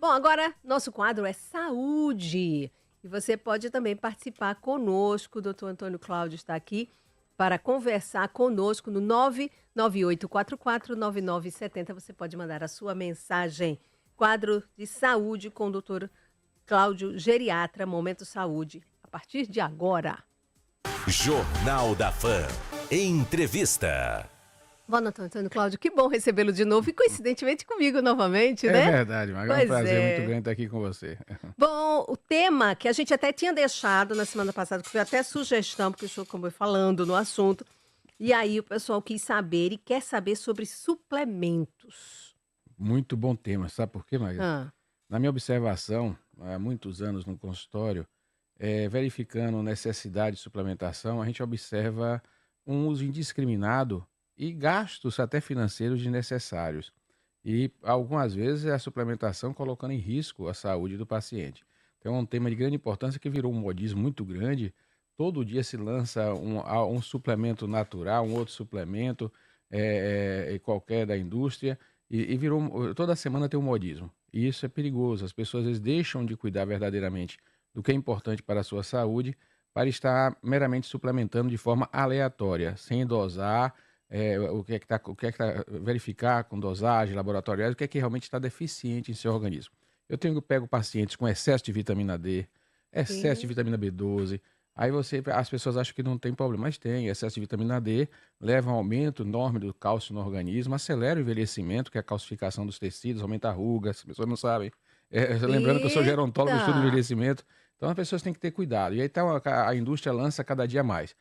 Bom, agora nosso quadro é saúde. E você pode também participar conosco. O doutor Antônio Cláudio está aqui para conversar conosco no 998449970. Você pode mandar a sua mensagem. Quadro de saúde com o doutor Cláudio Geriatra, Momento Saúde, a partir de agora. Jornal da Fã. Entrevista. Boa noite, Antônio Cláudio. Que bom recebê-lo de novo e coincidentemente comigo novamente, né? É verdade, Maga. É um prazer muito grande estar aqui com você. Bom, o tema que a gente até tinha deixado na semana passada, que foi até sugestão, porque o senhor acabou falando no assunto, e aí o pessoal quis saber e quer saber sobre suplementos. Muito bom tema, sabe por quê, Maga? Ah, Na minha observação, há muitos anos no consultório, verificando necessidade de suplementação, a gente observa um uso indiscriminado e gastos até financeiros desnecessários. E algumas vezes a suplementação colocando em risco a saúde do paciente. Então é um tema de grande importância que virou um modismo muito grande. Todo dia se lança um suplemento natural, um outro suplemento qualquer da indústria e virou toda semana tem um modismo. E isso é perigoso. As pessoas às vezes deixam de cuidar verdadeiramente do que é importante para a sua saúde para estar meramente suplementando de forma aleatória, sem dosar verificar com dosagem laboratoriais o que é que realmente está deficiente em seu organismo. Pego pacientes com excesso de vitamina D, excesso de sim. vitamina B12, aí as pessoas acham que não tem problema, mas tem. Excesso de vitamina D leva a um aumento enorme do cálcio no organismo, acelera o envelhecimento, que é a calcificação dos tecidos, aumenta a ruga, as pessoas não sabem. Lembrando que eu sou gerontólogo, estudo Eita! envelhecimento, então as pessoas têm que ter cuidado. E aí a indústria lança cada dia mais.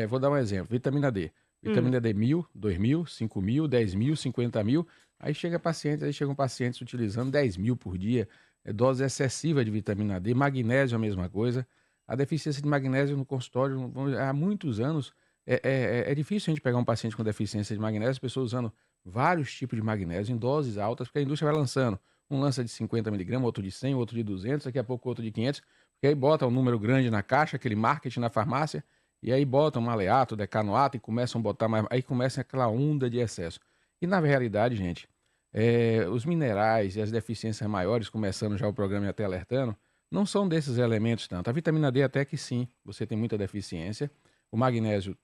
Vou dar um exemplo, vitamina D. Hum, Vitamina D 1.000, 2.000, 5.000, 10.000, 50.000. Aí chegam pacientes utilizando 10.000 por dia. Dose excessiva de vitamina D. Magnésio, a mesma coisa. A deficiência de magnésio no consultório, há muitos anos, é difícil a gente pegar um paciente com deficiência de magnésio, as pessoas usando vários tipos de magnésio em doses altas, porque a indústria vai lançando. Um lança de 50 miligramas, outro de 100, outro de 200, daqui a pouco outro de 500, porque aí bota um número grande na caixa, aquele marketing na farmácia, e aí botam maleato, decanoato e começam a botar mais. Aí começa aquela onda de excesso. E na realidade, gente, os minerais e as deficiências maiores, começando já o programa e até alertando, não são desses elementos tanto. A vitamina D até que sim, você tem muita deficiência. O magnésio,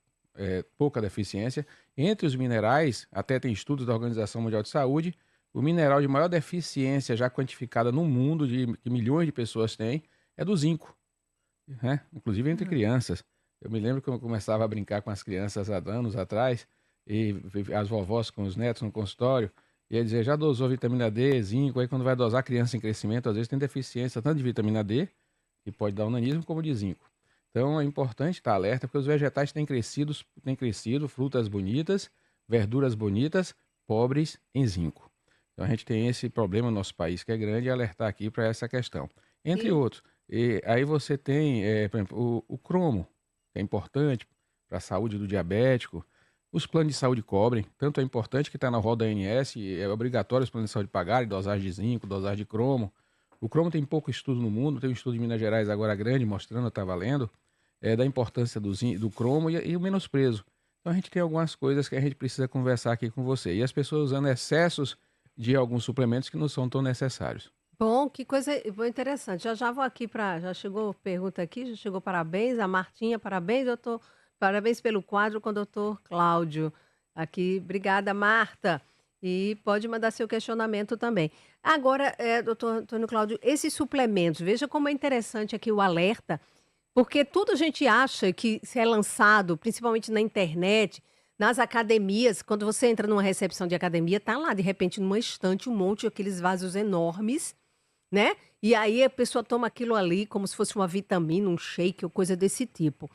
pouca deficiência. Entre os minerais, até tem estudos da Organização Mundial de Saúde, o mineral de maior deficiência já quantificada no mundo, que milhões de pessoas têm, é do zinco, né? Inclusive entre crianças. Eu me lembro que eu começava a brincar com as crianças há anos atrás, e as vovós com os netos no consultório, e ia dizer, já dosou vitamina D, zinco, aí quando vai dosar criança em crescimento, às vezes tem deficiência tanto de vitamina D, que pode dar nanismo, como de zinco. Então é importante estar alerta, porque os vegetais têm crescido, frutas bonitas, verduras bonitas, pobres em zinco. Então a gente tem esse problema no nosso país, que é grande, e alertar aqui para essa questão. Entre e outros. E aí você tem, por exemplo, o cromo, que é importante para a saúde do diabético. Os planos de saúde cobrem, tanto é importante que está na roda ANS, é obrigatório os planos de saúde pagarem, dosagem de zinco, dosagem de cromo. O cromo tem pouco estudo no mundo, tem um estudo de Minas Gerais agora grande, mostrando, está valendo, da importância do cromo e o menosprezo. Então a gente tem algumas coisas que a gente precisa conversar aqui com você. E as pessoas usando excessos de alguns suplementos que não são tão necessários. bom, que coisa interessante. Já já vou aqui para. Já chegou pergunta aqui, já chegou parabéns. A Martinha, parabéns, doutor. Parabéns pelo quadro com o doutor Cláudio. Aqui, obrigada, Marta. E pode mandar seu questionamento também. Agora, doutor Antônio Cláudio, esses suplementos, veja como é interessante aqui o alerta, porque tudo a gente acha que se é lançado, principalmente na internet, nas academias, quando você entra numa recepção de academia, tá lá, de repente, numa estante, um monte de aqueles vasos enormes, né? E aí a pessoa toma aquilo ali como se fosse uma vitamina, um shake ou coisa desse tipo.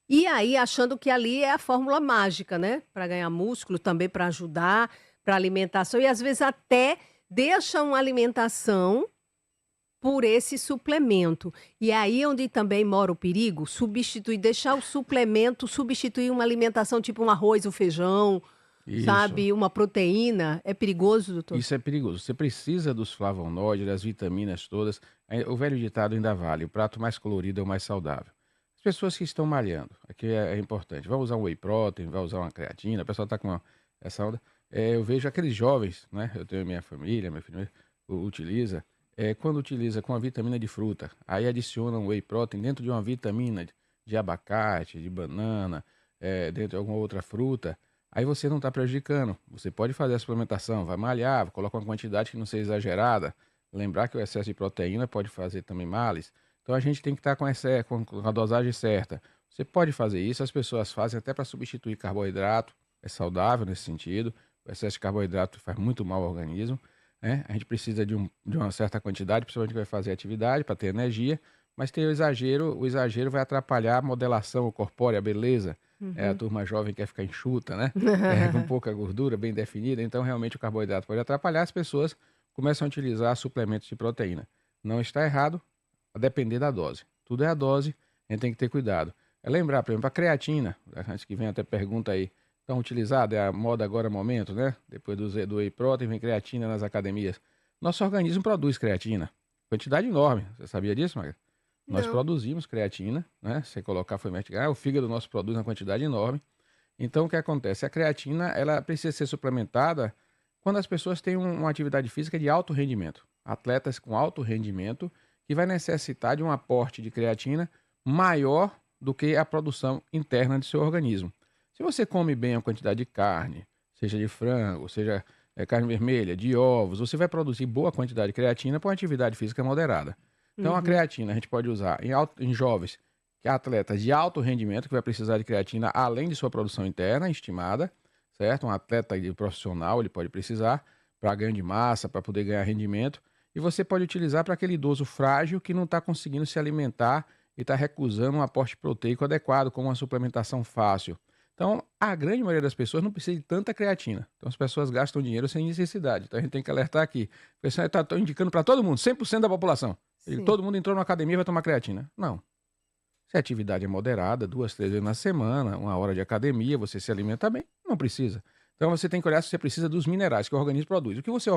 E aí achando que ali é a fórmula mágica, né? Para ganhar músculo, também para ajudar, para alimentação e às vezes até deixam a alimentação por esse suplemento. E aí onde também mora o perigo, substituir, deixar o suplemento substituir uma alimentação tipo um arroz, um feijão, Isso. sabe, uma proteína. É perigoso, doutor? Isso é perigoso. Você precisa dos flavonoides, das vitaminas todas. O velho ditado ainda vale: o prato mais colorido é o mais saudável. As pessoas que estão malhando, aqui é importante. Vai usar um whey protein, vai usar uma creatina, a pessoa está com essa onda. Eu vejo aqueles jovens, né? Eu tenho minha família, minha filha utiliza. quando utiliza com a vitamina de fruta, aí adiciona um whey protein dentro de uma vitamina de abacate, de banana, dentro de alguma outra fruta, aí você não está prejudicando. Você pode fazer a suplementação, vai malhar, coloca uma quantidade que não seja exagerada. Lembrar que o excesso de proteína pode fazer também males. Então a gente tem que estar com a dosagem certa. Você pode fazer isso, as pessoas fazem até para substituir carboidrato, é saudável nesse sentido. O excesso de carboidrato faz muito mal ao organismo, né? A gente precisa de uma certa quantidade, principalmente que vai fazer atividade para ter energia, mas tem o exagero vai atrapalhar a modelação corpórea, a beleza. A turma jovem quer ficar enxuta, né? Com pouca gordura, bem definida, então realmente o carboidrato pode atrapalhar, as pessoas começam a utilizar suplementos de proteína. Não está errado, a depender da dose. Tudo é a dose, a gente tem que ter cuidado. Lembrar, por exemplo, a creatina, antes que venha até pergunta aí, tão utilizada, é a moda agora, momento, né? Depois do whey protein, vem creatina nas academias. Nosso organismo produz creatina, quantidade enorme. Você sabia disso, Maga? Nós produzimos creatina, né? Se colocar, foi investigar, o fígado nosso produz uma quantidade enorme. Então, o que acontece? A creatina, ela precisa ser suplementada quando as pessoas têm uma atividade física de alto rendimento. Atletas com alto rendimento, que vai necessitar de um aporte de creatina maior do que a produção interna de seu organismo. Se você come bem a quantidade de carne, seja de frango, seja carne vermelha, de ovos, você vai produzir boa quantidade de creatina para uma atividade física moderada. Então, a creatina a gente pode usar em jovens, que é atletas de alto rendimento, que vai precisar de creatina além de sua produção interna estimada, certo? Um atleta profissional, ele pode precisar para ganho de massa, para poder ganhar rendimento. E você pode utilizar para aquele idoso frágil que não está conseguindo se alimentar e está recusando um aporte proteico adequado, como uma suplementação fácil. Então, a grande maioria das pessoas não precisa de tanta creatina. Então, as pessoas gastam dinheiro sem necessidade. Então, a gente tem que alertar aqui. O pessoal está indicando para todo mundo, 100% da população. Todo mundo entrou na academia e vai tomar creatina. Não. Se a atividade é moderada, 2, 3 vezes na semana, 1 hora de academia, você se alimenta bem, não precisa. Então, você tem que olhar se você precisa dos minerais que o organismo produz. O que você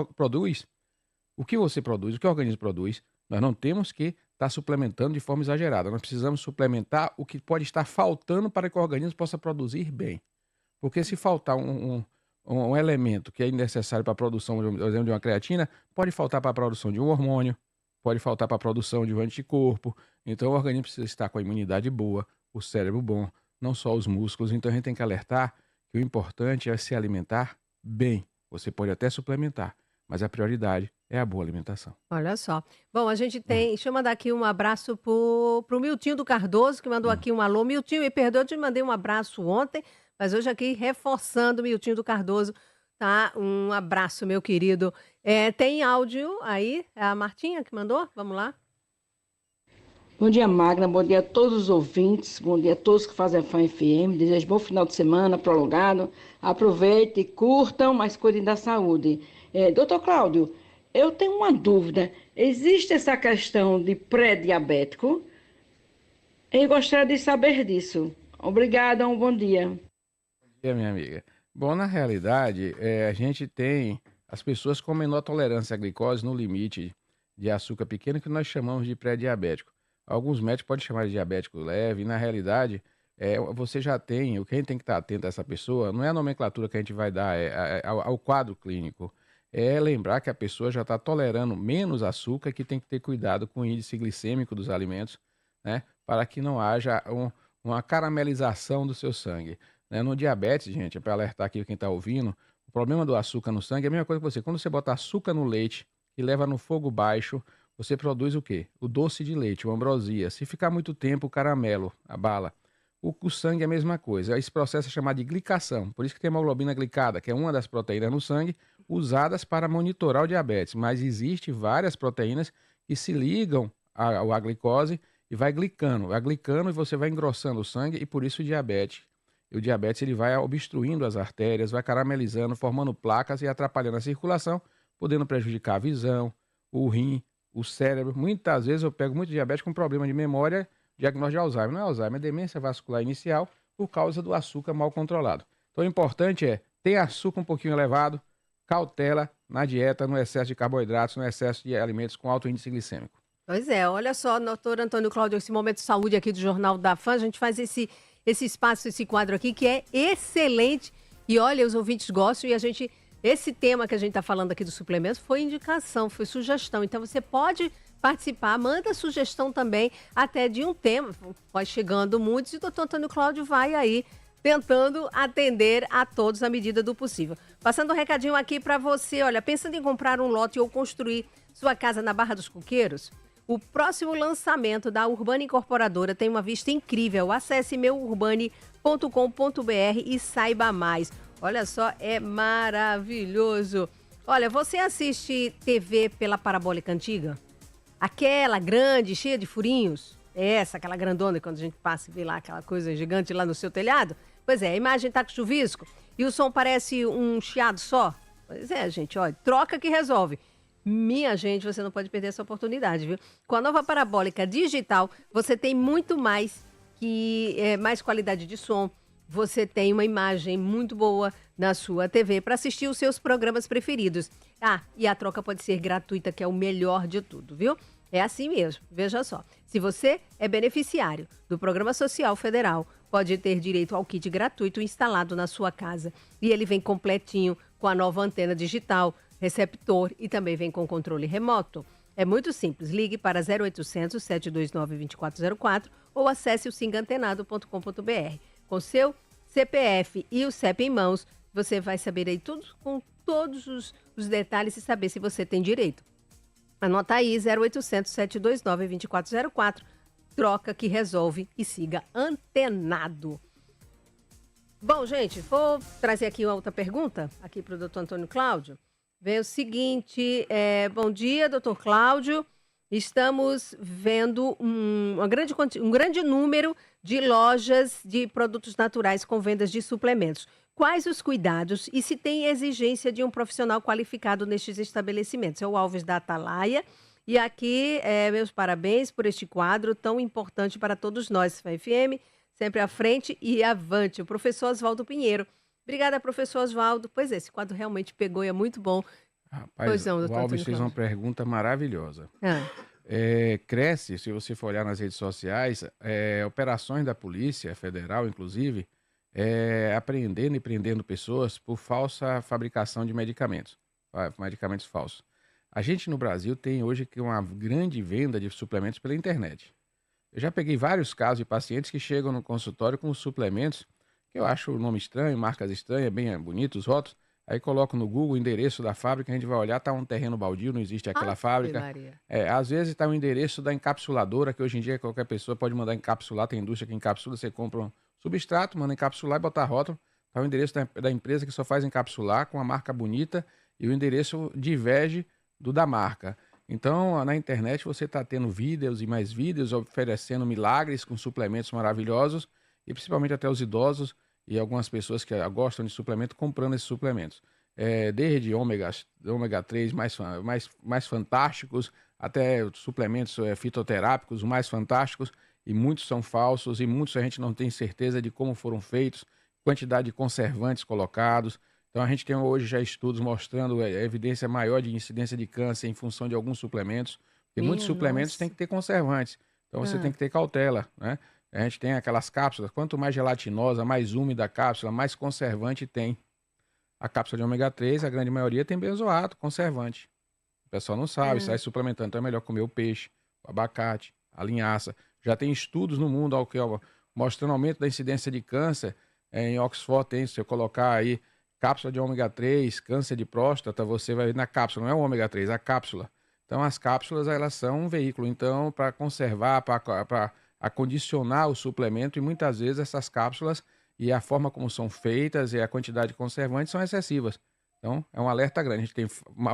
produz, o que o organismo produz, nós não temos que estar suplementando de forma exagerada. Nós precisamos suplementar o que pode estar faltando para que o organismo possa produzir bem. Porque se faltar um elemento que é necessário para a produção, por exemplo, de uma creatina, pode faltar para a produção de um hormônio, pode faltar para a produção de um anticorpo. Então, o organismo precisa estar com a imunidade boa, o cérebro bom, não só os músculos. Então, a gente tem que alertar que o importante é se alimentar bem. Você pode até suplementar, mas a prioridade é a boa alimentação. Olha só. Bom, a gente tem. Deixa eu mandar aqui um abraço pro Miltinho do Cardoso, que mandou aqui um alô. Miltinho, me perdoa, eu te mandei um abraço ontem, mas hoje aqui reforçando o Miltinho do Cardoso. Tá? Um abraço, meu querido. Tem áudio aí? É a Martinha que mandou? Vamos lá. Bom dia, Magna. Bom dia a todos os ouvintes. Bom dia a todos que fazem Fã FM. Desejo bom final de semana prolongado. Aproveite, curtam, mas cuidem da saúde. Doutor Cláudio, eu tenho uma dúvida. Existe essa questão de pré-diabético? Eu gostaria de saber disso. Obrigada, um bom dia. Bom dia, minha amiga. Bom, na realidade, a gente tem as pessoas com menor tolerância à glicose no limite de açúcar pequeno, que nós chamamos de pré-diabético. Alguns médicos podem chamar de diabético leve, e na realidade, você já tem, o que a gente tem que estar atento a essa pessoa, não é a nomenclatura que a gente vai dar, ao quadro clínico. É lembrar que a pessoa já está tolerando menos açúcar, que tem que ter cuidado com o índice glicêmico dos alimentos, né, para que não haja uma caramelização do seu sangue. Né? No diabetes, gente, para alertar aqui quem está ouvindo, o problema do açúcar no sangue é a mesma coisa que você. Quando você bota açúcar no leite e leva no fogo baixo, você produz o quê? O doce de leite, o ambrosia. Se ficar muito tempo, o caramelo, a bala. O sangue é a mesma coisa. Esse processo é chamado de glicação. Por isso que tem hemoglobina glicada, que é uma das proteínas no sangue, usadas para monitorar o diabetes. Mas existem várias proteínas que se ligam à glicose e vai glicando. Vai glicando e você vai engrossando o sangue, e por isso o diabetes. E o diabetes ele vai obstruindo as artérias, vai caramelizando, formando placas e atrapalhando a circulação, podendo prejudicar a visão, o rim, o cérebro. Muitas vezes eu pego muito diabetes com problema de memória, diagnóstico de Alzheimer. Não é Alzheimer, é demência vascular inicial por causa do açúcar mal controlado. Então o importante é ter açúcar um pouquinho elevado, cautela na dieta, no excesso de carboidratos, no excesso de alimentos com alto índice glicêmico. Pois é, olha só, doutor Antônio Cláudio, esse momento de saúde aqui do Jornal da Fã, a gente faz esse espaço, esse quadro aqui, que é excelente. E olha, os ouvintes gostam e a gente esse tema que a gente está falando aqui do suplemento foi indicação, foi sugestão. Então você pode participar, manda sugestão também até de um tema. Vai chegando muitos e o doutor Antônio Cláudio vai aí tentando atender a todos à medida do possível. Passando um recadinho aqui para você, olha, pensando em comprar um lote ou construir sua casa na Barra dos Coqueiros? O próximo lançamento da Urbana Incorporadora tem uma vista incrível. Acesse meurbane.com.br e saiba mais. Olha só, é maravilhoso. Olha, você assiste TV pela parabólica antiga? Aquela grande, cheia de furinhos? Aquela grandona, quando a gente passa e vê lá aquela coisa gigante lá no seu telhado? Pois é, a imagem tá com chuvisco e o som parece um chiado só. Pois é, gente, olha, troca que resolve. Minha gente, você não pode perder essa oportunidade, viu? Com a nova parabólica digital, você tem muito mais mais qualidade de som. Você tem uma imagem muito boa na sua TV para assistir os seus programas preferidos. Ah, e a troca pode ser gratuita, que é o melhor de tudo, viu? É assim mesmo, veja só. Se você é beneficiário do Programa Social Federal, pode ter direito ao kit gratuito instalado na sua casa. E ele vem completinho com a nova antena digital, receptor e também vem com controle remoto. É muito simples, ligue para 0800 729 2404 ou acesse o singantenado.com.br. Com seu CPF e o CEP em mãos, você vai saber aí tudo, com todos os detalhes e saber se você tem direito. Anota aí, 0800 729 2404, troca que resolve e siga antenado. Bom, gente, vou trazer aqui uma outra pergunta aqui para o doutor Antônio Cláudio. Vem o seguinte, bom dia, doutor Cláudio. Estamos vendo um grande número de lojas de produtos naturais com vendas de suplementos. Quais os cuidados e se tem exigência de um profissional qualificado nestes estabelecimentos? É o Alves da Atalaia. E aqui, meus parabéns por este quadro tão importante para todos nós, FM, sempre à frente e avante. O professor Oswaldo Pinheiro. Obrigada, professor Oswaldo. Pois é, esse quadro realmente pegou e é muito bom. Rapaz, pois não, o Alves fez uma pergunta maravilhosa. Cresce, se você for olhar nas redes sociais, operações da Polícia Federal, inclusive, apreendendo e prendendo pessoas por falsa fabricação de medicamentos falsos. A gente no Brasil tem hoje uma grande venda de suplementos pela internet. Eu já peguei vários casos de pacientes que chegam no consultório com suplementos, que eu acho o nome estranho, marcas estranhas, bem bonitos os rótulos. Aí coloco no Google o endereço da fábrica, a gente vai olhar, tá um terreno baldio, não existe aquela fábrica. Às vezes tá o endereço da encapsuladora, que hoje em dia qualquer pessoa pode mandar encapsular, tem indústria que encapsula, você compra um substrato, manda encapsular e botar rótulo. Tá o endereço da empresa que só faz encapsular, com a marca bonita, e o endereço diverge do da marca. Então, na internet você está tendo vídeos e mais vídeos oferecendo milagres com suplementos maravilhosos, e principalmente até os idosos e algumas pessoas que gostam de suplemento comprando esses suplementos. Desde ômega 3 mais fantásticos, até suplementos fitoterápicos mais fantásticos, e muitos são falsos, e muitos a gente não tem certeza de como foram feitos, quantidade de conservantes colocados. Então a gente tem hoje já estudos mostrando a evidência maior de incidência de câncer em função de alguns suplementos, porque muitos suplementos têm que ter conservantes, então você tem que ter cautela, né? A gente tem aquelas cápsulas, quanto mais gelatinosa, mais úmida a cápsula, mais conservante tem. A cápsula de ômega 3, a grande maioria tem benzoato, conservante. O pessoal não sabe, sai suplementando, então é melhor comer o peixe, o abacate, a linhaça. Já tem estudos no mundo mostrando aumento da incidência de câncer. Em Oxford tem, se eu colocar aí cápsula de ômega 3, câncer de próstata, você vai ver na cápsula, não é o ômega 3, é a cápsula. Então as cápsulas, elas são um veículo, então, para conservar, para acondicionar o suplemento, e muitas vezes essas cápsulas e a forma como são feitas e a quantidade de conservantes são excessivas. Então, é um alerta grande. A gente tem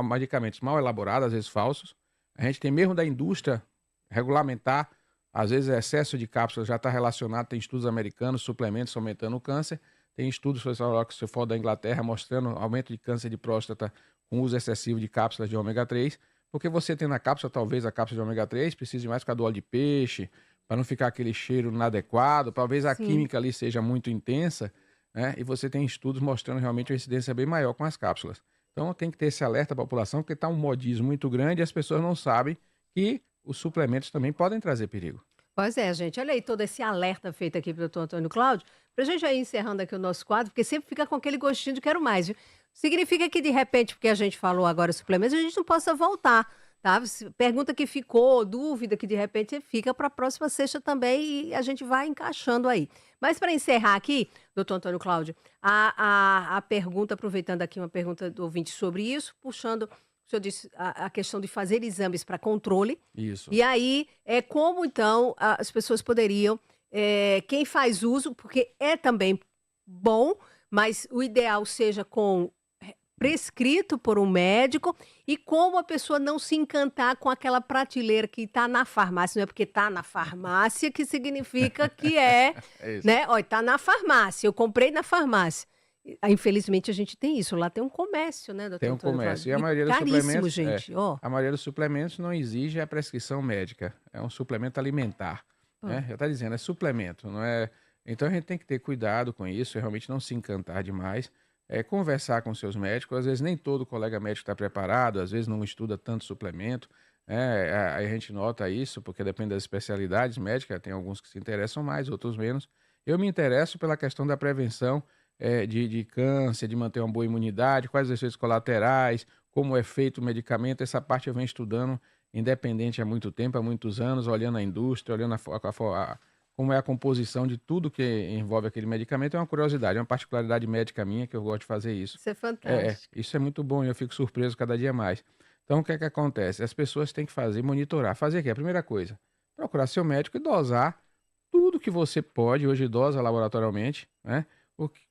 medicamentos mal elaborados, às vezes falsos. A gente tem mesmo da indústria regulamentar, às vezes excesso de cápsulas já está relacionado, tem estudos americanos, suplementos aumentando o câncer. Tem estudos, se você for da Inglaterra, mostrando aumento de câncer de próstata com uso excessivo de cápsulas de ômega 3, porque você tem na cápsula, talvez a cápsula de ômega 3 precise mais ficar do óleo de peixe, para não ficar aquele cheiro inadequado, talvez a química ali seja muito intensa, né? E você tem estudos mostrando realmente uma incidência bem maior com as cápsulas. Então tem que ter esse alerta à população, porque está um modismo muito grande e as pessoas não sabem que os suplementos também podem trazer perigo. Pois é, gente. Olha aí todo esse alerta feito aqui pelo doutor Antônio Cláudio. Para a gente já ir encerrando aqui o nosso quadro, porque sempre fica com aquele gostinho de quero mais, viu? Significa que, de repente, porque a gente falou agora suplementos, a gente não possa voltar, tá? Pergunta que ficou, dúvida que, de repente, fica para a próxima sexta também e a gente vai encaixando aí. Mas para encerrar aqui, doutor Antônio Cláudio, a pergunta, aproveitando aqui uma pergunta do ouvinte sobre isso, puxando, o senhor disse a questão de fazer exames para controle. Isso. E aí, como então as pessoas poderiam, quem faz uso, porque é também bom, mas o ideal seja prescrito por um médico e como a pessoa não se encantar com aquela prateleira que está na farmácia. Não é porque está na farmácia que significa que É isso. né? Olha, está na farmácia, eu comprei na farmácia. Infelizmente a gente tem isso, lá tem um comércio, né, doutor Tem um Antônio comércio. E Cláudio? a maioria dos Caríssimo, suplementos, gente, ó. a maioria dos suplementos não exige a prescrição médica. É um suplemento alimentar, né? Já está dizendo, é suplemento, não é? Então a gente tem que ter cuidado com isso, realmente não se encantar demais. Conversar com seus médicos, às vezes nem todo colega médico está preparado, às vezes não estuda tanto suplemento, aí a gente nota isso, porque depende das especialidades médicas, tem alguns que se interessam mais, outros menos. Eu me interesso pela questão da prevenção de câncer, de manter uma boa imunidade, quais os efeitos colaterais, como é feito o medicamento, essa parte eu venho estudando independente há muito tempo, há muitos anos, olhando a indústria, olhando como é a composição de tudo que envolve aquele medicamento. É uma curiosidade, é uma particularidade médica minha que eu gosto de fazer isso. Isso é fantástico. Isso é muito bom e eu fico surpreso cada dia mais. Então, o que é que acontece? As pessoas têm que monitorar. Fazer o quê? A primeira coisa, procurar seu médico e dosar tudo que você pode, hoje dosa laboratorialmente, né?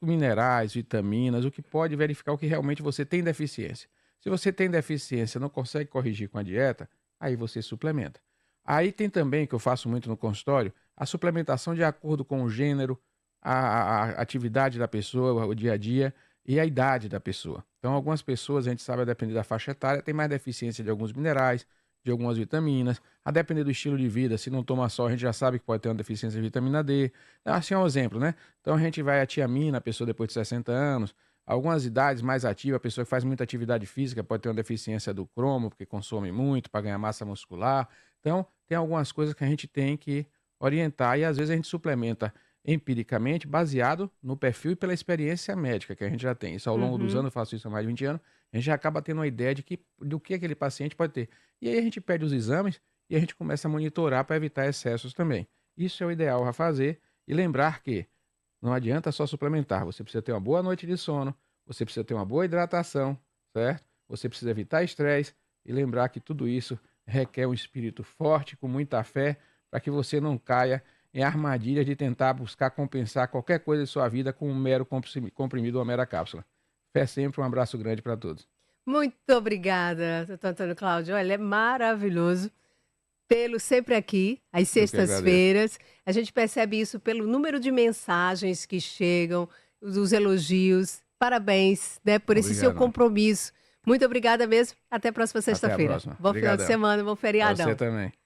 Minerais, vitaminas, o que pode verificar o que realmente você tem deficiência. Se você tem deficiência e não consegue corrigir com a dieta, aí você suplementa. Aí tem também, que eu faço muito no consultório, a suplementação de acordo com o gênero, a atividade da pessoa, o dia a dia e a idade da pessoa. Então, algumas pessoas, a gente sabe, a depender da faixa etária, tem mais deficiência de alguns minerais, de algumas vitaminas, a depender do estilo de vida, se não toma sol, a gente já sabe que pode ter uma deficiência de vitamina D. Assim é um exemplo, né? Então, a gente vai a tiamina, a pessoa depois de 60 anos, algumas idades mais ativas, a pessoa que faz muita atividade física pode ter uma deficiência do cromo, porque consome muito para ganhar massa muscular. Então, tem algumas coisas que a gente tem que orientar e às vezes a gente suplementa empiricamente baseado no perfil e pela experiência médica que a gente já tem. Isso ao longo dos anos, eu faço isso há mais de 20 anos, a gente já acaba tendo uma ideia do que aquele paciente pode ter. E aí a gente pede os exames e a gente começa a monitorar para evitar excessos também. Isso é o ideal a fazer e lembrar que não adianta só suplementar, você precisa ter uma boa noite de sono, você precisa ter uma boa hidratação, certo? Você precisa evitar estresse e lembrar que tudo isso requer um espírito forte, com muita fé, para que você não caia em armadilhas de tentar buscar compensar qualquer coisa de sua vida com um mero comprimido ou uma mera cápsula. Fé sempre, um abraço grande para todos. Muito obrigada, doutor Antônio Cláudio. Olha, é maravilhoso tê-lo sempre aqui, às sextas-feiras. A gente percebe isso pelo número de mensagens que chegam, dos elogios. Parabéns, né, por esse seu compromisso. Muito obrigada mesmo. Até a próxima sexta-feira. Bom final de semana, bom feriadão. Você também.